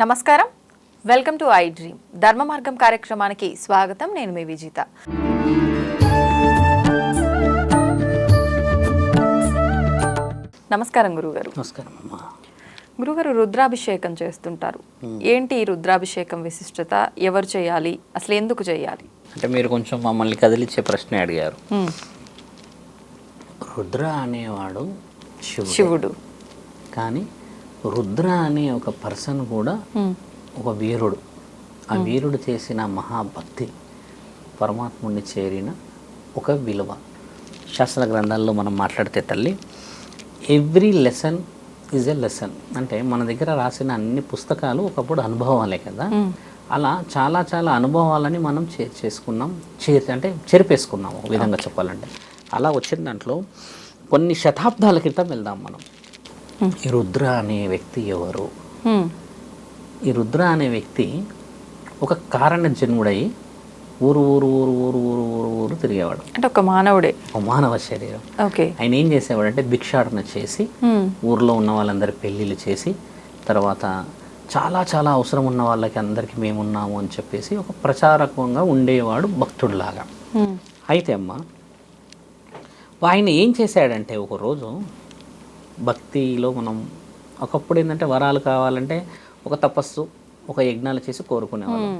నమస్కారం, welcome to I dream ధర్మ మార్గం కార్యక్రమానికి స్వాగతం. నేను మీ విజిత. నమస్కారం గురుగారు. నమస్కారం అమ్మా. గురుగారు, రుద్రాభిషేకం చేస్తుంటారు. ఏంటి ఈ రుద్రాభిషేకం విశిష్టత? ఎవరు చేయాలి? అసలు ఎందుకు చేయాలి? అంటే మీరు కొంచెం మమ్మల్ని కదిలిచ్చే ప్రశ్న అడిగారు. రుద్ర అనేవాడు శివుడు, కానీ రుద్ర అనే ఒక పర్సన్ కూడా ఒక వీరుడు. ఆ వీరుడు చేసిన మహాభక్తి పరమాత్ముడిని చేరిన ఒక విలువ. శాస్త్ర గ్రంథాల్లో మనం మాట్లాడితే తల్లి, every lesson is a lesson. అంటే మన దగ్గర రాసిన అన్ని పుస్తకాలు ఒకప్పుడు అనుభవాలే కదా. అలా చాలా చాలా అనుభవాలని మనం చేసుకున్నాం, అంటే చెరిపేసుకున్నాం ఒక విధంగా చెప్పాలంటే. అలా వచ్చిన దాంట్లో కొన్ని శతాబ్దాల క్రితం వెళ్దాం మనం. ఈ రుద్ర అనే వ్యక్తి ఎవరు? ఈ రుద్ర అనే వ్యక్తి ఒక కారణ జన్ముడై ఊరు ఊరు ఊరు ఊరు ఊరు ఊరు ఊరు తిరిగేవాడు. అంటే ఒక మానవుడే, ఒక మానవ శరీరం. ఆయన ఏం చేసేవాడు అంటే భిక్షాటన చేసి ఊర్లో ఉన్న వాళ్ళందరి పెళ్ళిళ్ళు చేసి, తర్వాత చాలా చాలా అవసరం ఉన్న వాళ్ళకి అందరికీ మేమున్నాము అని చెప్పేసి ఒక ప్రచారకంగా ఉండేవాడు, భక్తుడిలాగా. అయితే అమ్మ, ఆయన ఏం చేశాడంటే ఒకరోజు భక్తిలో మనం ఒకప్పుడు ఏంటంటే వరాలు కావాలంటే ఒక తపస్సు, ఒక యజ్ఞాలు చేసి కోరుకునేవాళ్ళం.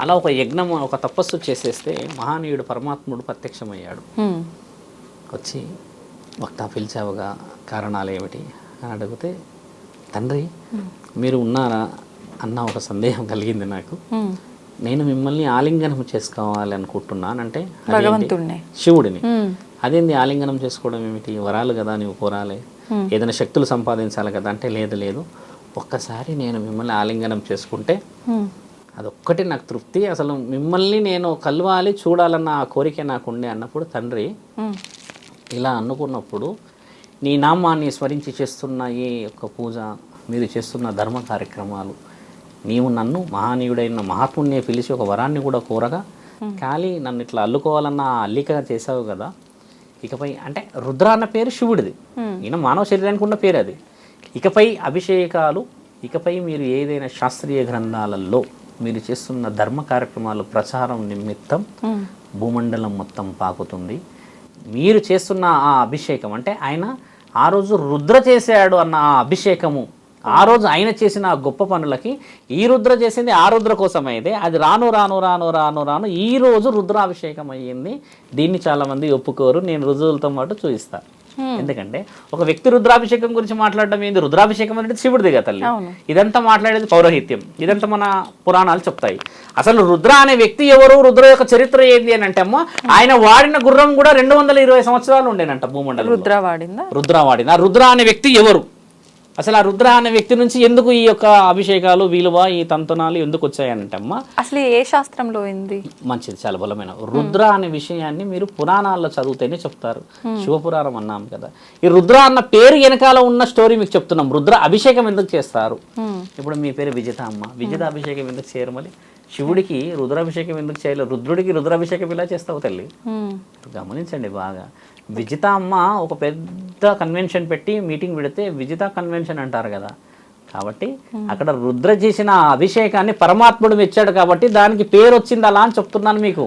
అలా ఒక యజ్ఞం, ఒక తపస్సు చేసేస్తే మహానీయుడు పరమాత్ముడు ప్రత్యక్షమయ్యాడు. వచ్చి భక్త పిలిచావుగా, కారణాలు ఏమిటి అని అడిగితే, తండ్రి మీరు ఉన్నారా అన్న ఒక సందేహం కలిగింది నాకు. నేను మిమ్మల్ని ఆలింగనం చేసుకోవాలి అనుకుంటున్నానంటే శివుడిని. అదేంది ఆలింగనం చేసుకోవడం ఏమిటి? వరాలు కదా, నీవు కోరాలి, ఏదైనా శక్తులు సంపాదించాలి కదా అంటే, లేదు లేదు, ఒక్కసారి నేను మిమ్మల్ని ఆలింగనం చేసుకుంటే అదొక్కటి నాకు తృప్తి, అసలు మిమ్మల్ని నేను కలవాలి, చూడాలన్న ఆ కోరిక నాకు ఉండే అన్నప్పుడు, తండ్రి ఇలా అనుకున్నప్పుడు నీ నామాన్ని స్మరించి చేస్తున్న ఈ యొక్క పూజ, మీరు చేస్తున్న ధర్మ కార్యక్రమాలు, నీవు నన్ను మహానీయుడైన మహాత్ముడిని పిలిచి ఒక వరాన్ని కూడా కోరగా ఖాళీ నన్ను ఇట్లా అల్లుకోవాలన్న అల్లికగా చేసావు కదా, ఇకపై అంటే రుద్ర అన్న పేరు శివుడిది, ఈయన మానవ శరీరానికి ఉన్న పేరు అది. ఇకపై అభిషేకాలు, ఇకపై మీరు ఏదైనా శాస్త్రీయ గ్రంథాలలో మీరు చేస్తున్న ధర్మ కార్యక్రమాలు ప్రచారం నిమిత్తం భూమండలం మొత్తం పాకుతుంది. మీరు చేస్తున్న ఆ అభిషేకం అంటే ఆయన ఆ రోజు రుద్ర చేశాడు అన్న ఆ అభిషేకము, ఆ రోజు ఆయన చేసిన గొప్ప పనులకి ఈ రుద్ర చేసింది ఆ రుద్ర కోసం అయితే, అది రాను రాను రాను రాను రాను ఈ రోజు రుద్రాభిషేకం అయ్యింది. దీన్ని చాలా మంది ఒప్పుకోరు, నేను రుజువులతో పాటు చూపిస్తాను. ఎందుకంటే ఒక వ్యక్తి రుద్రాభిషేకం గురించి మాట్లాడడం ఏంది? రుద్రాభిషేకం అనేది శివుడిది కదా తల్లి. ఇదంతా మాట్లాడేది పౌరోహిత్యం, ఇదంతా మన పురాణాలు చెప్తాయి. అసలు రుద్ర అనే వ్యక్తి ఎవరు, రుద్ర యొక్క చరిత్ర ఏంది అని అంటే, అమ్మ ఆయన వాడిన గుర్రం కూడా 220 సంవత్సరాలు ఉండేనంట భూమండలం. రుద్ర వాడిన రుద్ర అనే వ్యక్తి ఎవరు? అసలు ఆ రుద్ర అనే వ్యక్తి నుంచి ఎందుకు ఈ యొక్క అభిషేకాలు, విలువ, ఈ తంతనాలు ఎందుకు వచ్చాయనంటే అమ్మ, అసలు ఏ శాస్త్రంలో ఉంది? మంచిది, చాలా బలమైన రుద్ర అనే విషయాన్ని మీరు పురాణాల్లో చదివితేనే చెప్తారు. శివపురాణం అన్నాం కదా. ఈ రుద్ర అన్న పేరు వెనకాల ఉన్న స్టోరీ మీకు చెప్తున్నాం. రుద్ర అభిషేకం ఎందుకు చేస్తారు? ఇప్పుడు మీ పేరు విజిత అమ్మ, విజిత అభిషేకం ఎందుకు చేయరు? మళ్ళీ శివుడికి రుద్రాభిషేకం ఎందుకు చేయలేదు? రుద్రుడికి రుద్రాభిషేకం ఇలా చేస్తావు తల్లి? గమనించండి బాగా. విజిత అమ్మ ఒక పెద్ద కన్వెన్షన్ పెట్టి మీటింగ్ పెడితే విజిత కన్వెన్షన్ అంటారు కదా. కాబట్టి అక్కడ రుద్ర చేసిన అభిషేకాన్ని పరమాత్ముడు మెచ్చాడు కాబట్టి దానికి పేరు వచ్చింది అలా అని చెప్తున్నాను మీకు.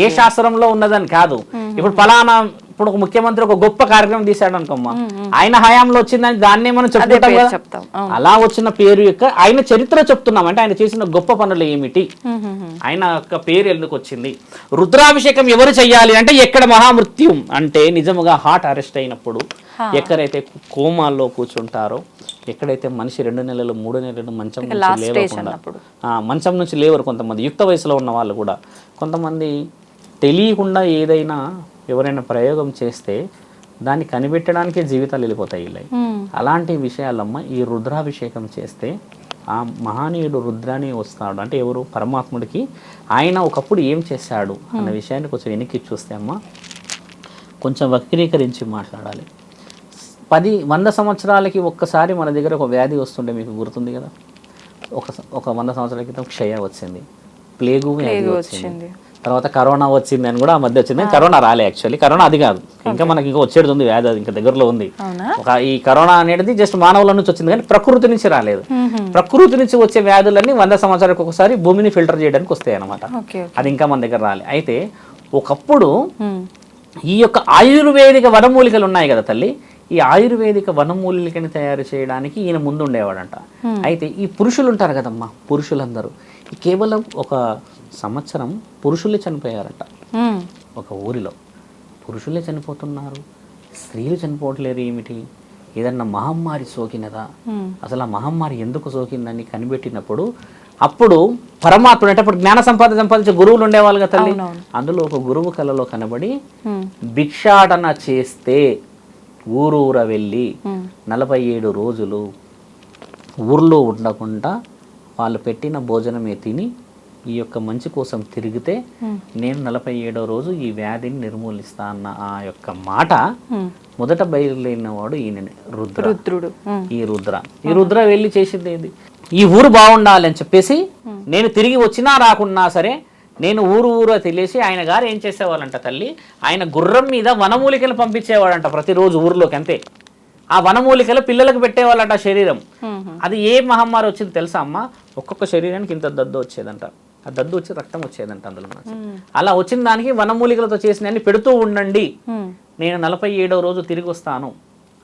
ఏ శాస్త్రంలో ఉన్నదని కాదు. ఇప్పుడు ఫలానా, ఇప్పుడు ఒక ముఖ్యమంత్రి ఒక గొప్ప కార్యక్రమం తీశాడు అనుకోమ్మా, ఆయన హయాంలో వచ్చిందని దాన్నే మనం చెప్తాం. అలా వచ్చిన పేరు యొక్క ఆయన చరిత్ర చెప్తున్నాం. అంటే ఆయన చేసిన గొప్ప పనులు ఏమిటి, ఆయన యొక్క పేరు ఎందుకు వచ్చింది. రుద్రాభిషేకం ఎవరు చెయ్యాలి అంటే, ఎక్కడ మహామృత్యు అంటే నిజముగా హార్ట్ అరెస్ట్ అయినప్పుడు, ఎక్కడైతే కోమాల్లో కూర్చుంటారో, ఎక్కడైతే మనిషి 2 నెలలు 3 నెలలు మంచం నుంచి లేవకుండా, మంచం నుంచి లేవరు. కొంతమంది యుక్త వయసులో ఉన్న వాళ్ళు కూడా, కొంతమంది తెలియకుండా ఏదైనా ఎవరైనా ప్రయోగం చేస్తే దాన్ని కనిపెట్టడానికే జీవితాలు వెళ్ళిపోతాయి ఇలా. అలాంటి విషయాలమ్మ ఈ రుద్రాభిషేకం చేస్తే ఆ మహానీయుడు రుద్రాని వస్తాడు. అంటే ఎవరు? పరమాత్ముడికి. ఆయన ఒకప్పుడు ఏం చేశాడు అన్న విషయాన్ని కొంచెం వెనక్కి చూస్తే అమ్మ, కొంచెం వక్రీకరించి మాట్లాడాలి. 100 సంవత్సరాలకి ఒక్కసారి మన దగ్గర ఒక వ్యాధి వస్తుండే, మీకు గుర్తుంది కదా. ఒక 100 సంవత్సరాల క్రితం క్షయ వచ్చింది, ప్లేగు వ్యాధి వచ్చింది, తర్వాత కరోనా వచ్చింది అని కూడా ఆ మధ్య వచ్చింది. కరోనా రాలే, యాక్చువల్లీ కరోనా అది కాదు, ఇంకా మనకి ఇంకా వచ్చేది ఉంది వ్యాధి, అది ఇంకా దగ్గరలో ఉంది. ఈ కరోనా అనేది జస్ట్ మానవుల నుంచి వచ్చింది కానీ ప్రకృతి నుంచి రాలేదు. ప్రకృతి నుంచి వచ్చే వ్యాధులన్నీ 100 సంవత్సరాలకు ఒకసారి భూమిని ఫిల్టర్ చేయడానికి వస్తాయి అన్నమాట. అది ఇంకా మన దగ్గర రాలే. అయితే ఒకప్పుడు ఈ యొక్క ఆయుర్వేదిక వనమూలికలు ఉన్నాయి కదా తల్లి, ఈ ఆయుర్వేదిక వనమూలికని తయారు చేయడానికి ఈయన ముందు ఉండేవాడంట. అయితే ఈ పురుషులు ఉంటారు కదమ్మా, పురుషులందరూ కేవలం ఒక సంవత్సరం పురుషులే చనిపోయారట. ఒక ఊరిలో పురుషులే చనిపోతున్నారు, స్త్రీలు చనిపోవట్లేరు. ఏమిటి, ఏదన్నా మహమ్మారి సోకినదా, అసలు ఆ మహమ్మారి ఎందుకు సోకిందని కనిపెట్టినప్పుడు అప్పుడు పరమాత్ముడు అంటే అప్పుడు జ్ఞాన సంపాదించే గురువులు ఉండేవాళ్ళు కదా తల్లి, అందులో ఒక గురువు కళలో కనబడి భిక్షాటన చేస్తే ఊరూర వెళ్ళి 47 రోజులు ఊర్లో ఉండకుండా వాళ్ళు పెట్టిన భోజనమే తిని ఈ యొక్క మంచి కోసం తిరిగితే నేను 47వ రోజు ఈ వ్యాధిని నిర్మూలిస్తా అన్న ఆ యొక్క మాట మొదట బయలుదేరిన వాడు ఈయన రుద్రుడు. ఈ రుద్ర వెళ్ళి చేసింది ఏంది, ఈ ఊరు బాగుండాలి అని చెప్పేసి నేను తిరిగి వచ్చినా రాకున్నా సరే నేను ఊరు తెలిసి ఆయన గారు ఏం చేసేవాళ్ళంట తల్లి, ఆయన గుర్రం మీద వనమూలికలు పంపించేవాడంట ప్రతిరోజు ఊర్లోకి. అంతే, ఆ వనమూలికలు పిల్లలకు పెట్టేవాళ్ళంట శరీరం. అది ఏ మహమ్మారి వచ్చింది తెలుసా అమ్మ, ఒక్కొక్క శరీరానికి ఇంత దద్దు వచ్చేదంట, ఆ దద్దు వచ్చి రక్తం వచ్చేదంట అందులో. అలా వచ్చిన దానికి వనమూలికలతో చేసిన అన్ని పెడుతూ ఉండండి, నేను 47వ రోజు తిరిగి వస్తాను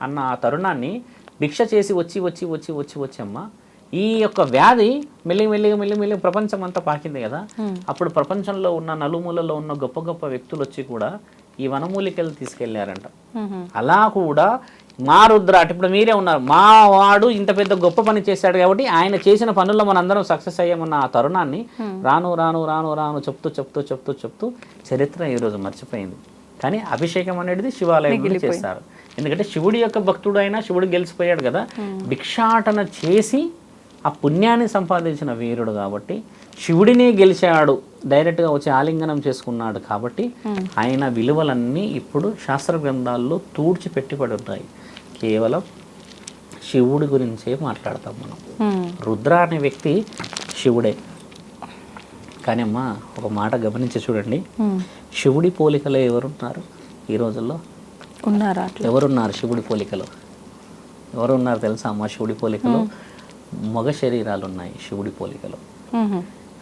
అన్న ఆ తరుణాన్ని భిక్ష చేసి వచ్చి అమ్మ ఈ యొక్క వ్యాధి మెల్లిగా ప్రపంచం అంతా పాకింది కదా. అప్పుడు ప్రపంచంలో ఉన్న నలుమూలలో ఉన్న గొప్ప గొప్ప వ్యక్తులు వచ్చి కూడా ఈ వనమూలికలు తీసుకెళ్లారంట. అలా కూడా మా రుద్ర అంటే ఇప్పుడు మీరే ఉన్నారు, మా వాడు ఇంత పెద్ద గొప్ప పని చేశాడు కాబట్టి ఆయన చేసిన పనుల్లో మనందరం సక్సెస్ అయ్యామన్న ఆ తరుణాన్ని రాను చెప్తూ చరిత్ర ఈరోజు మర్చిపోయింది. కానీ అభిషేకం అనేది శివాలయంలో చేస్తారు. ఎందుకంటే శివుడి యొక్క భక్తుడు అయినా శివుడు గెలిచిపోయాడు కదా, భిక్షాటన చేసి ఆ పుణ్యాన్ని సంపాదించిన వీరుడు కాబట్టి శివుడినే గెలిచాడు, డైరెక్ట్గా వచ్చి ఆలింగనం చేసుకున్నాడు కాబట్టి ఆయన విలువలన్నీ ఇప్పుడు శాస్త్ర గ్రంథాల్లో తూడ్చిపెట్టిపడి ఉన్నాయి. కేవలం శివుడి గురించే మాట్లాడతాం మనం. రుద్ర అనే వ్యక్తి శివుడే. కానీ అమ్మా ఒక మాట గమనించి చూడండి, శివుడి పోలికలో ఎవరున్నారు ఈ రోజుల్లో? ఉన్నారా? ఎవరున్నారు శివుడి పోలికలో? ఎవరున్నారు తెలుసా అమ్మా? శివుడి పోలికలో మగ శరీరాలు ఉన్నాయి శివుడి పోలికలో.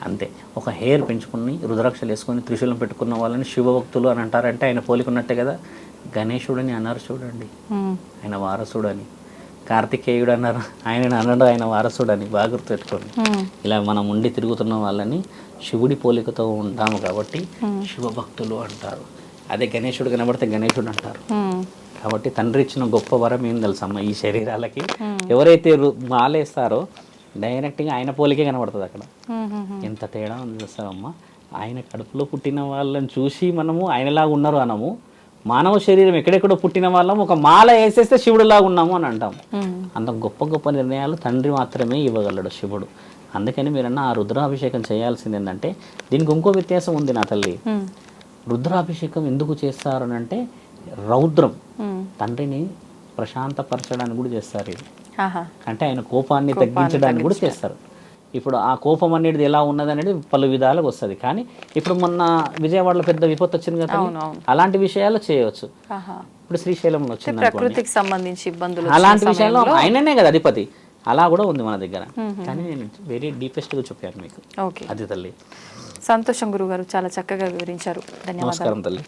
అంతే, ఒక హెయిర్ పెంచుకుని రుద్రాక్షలు వేసుకొని త్రిశూలం పెట్టుకున్న వాళ్ళని శివభక్తులు అని అంటారంటే ఆయన పోలికున్నట్టే కదా. గణేశుడని అన్నారు చూడండి, ఆయన వారసుడు అని. కార్తికేయుడు అన్నారు, ఆయన అన్నాడు ఆయన వారసుడు అని. బాగా గుర్తుపెట్టుకోండి. ఇలా మనం ఉండి తిరుగుతున్న వాళ్ళని శివుడి పోలికతో ఉంటాము కాబట్టి శివభక్తులు అంటారు. అదే గణేశుడు కనబడితే గణేశుడు అంటారు. కాబట్టి తండ్రి ఇచ్చిన గొప్ప వరం ఏం తెలుసమ్మా, ఈ శరీరాలకి ఎవరైతే మాలేస్తారో డైరెక్ట్గా ఆయన పోలికే కనబడుతుంది అక్కడ. ఎంత తేడా ఉంది చూస్తారమ్మా. ఆయన కడుపులో పుట్టిన వాళ్ళని చూసి మనము ఆయనలాగా ఉన్నారు అనము, మానవ శరీరం ఎక్కడెక్కడో పుట్టిన వాళ్ళం ఒక మాల వేసేస్తే శివుడిలాగా ఉన్నాము అని అంటాము. అంత గొప్ప గొప్ప నిర్ణయాలు తండ్రి మాత్రమే ఇవ్వగలడు శివుడు. అందుకని మీరన్నా ఆ రుద్రాభిషేకం చేయాల్సింది ఏంటంటే, దీనికి ఇంకో వ్యత్యాసం ఉంది నా తల్లి. రుద్రాభిషేకం ఎందుకు చేస్తారు అని అంటే, రౌద్రం తండ్రిని ప్రశాంతపరచడానికి కూడా చేస్తారు. ఇది అంటే ఆయన కోపాన్ని తగ్గించడానికి కూడా చేస్తారు. ఇప్పుడు ఆ కోపం అనేది ఎలా ఉన్నది అనేది పలు విధాలుగా వస్తుంది. కానీ ఇప్పుడు మొన్న విజయవాడలో పెద్ద విపత్తు వచ్చింది కదా, అలాంటి విషయాలు చేయవచ్చు. ఇప్పుడు శ్రీశైలంలో వచ్చింది ప్రకృతికి సంబంధించి ఇబ్బందులు, అలాంటి విషయాల్లో ఆయననే కదా అధిపతి. అలా కూడా ఉంది మన దగ్గర. కానీ నేను వెరీ డీపెస్ట్గా చెప్పాను మీకు. అది తల్లి. సంతోషం గురుగారు, చాలా చక్కగా వివరించారు. ధన్యవాదాలు. నమస్కారం తల్లి.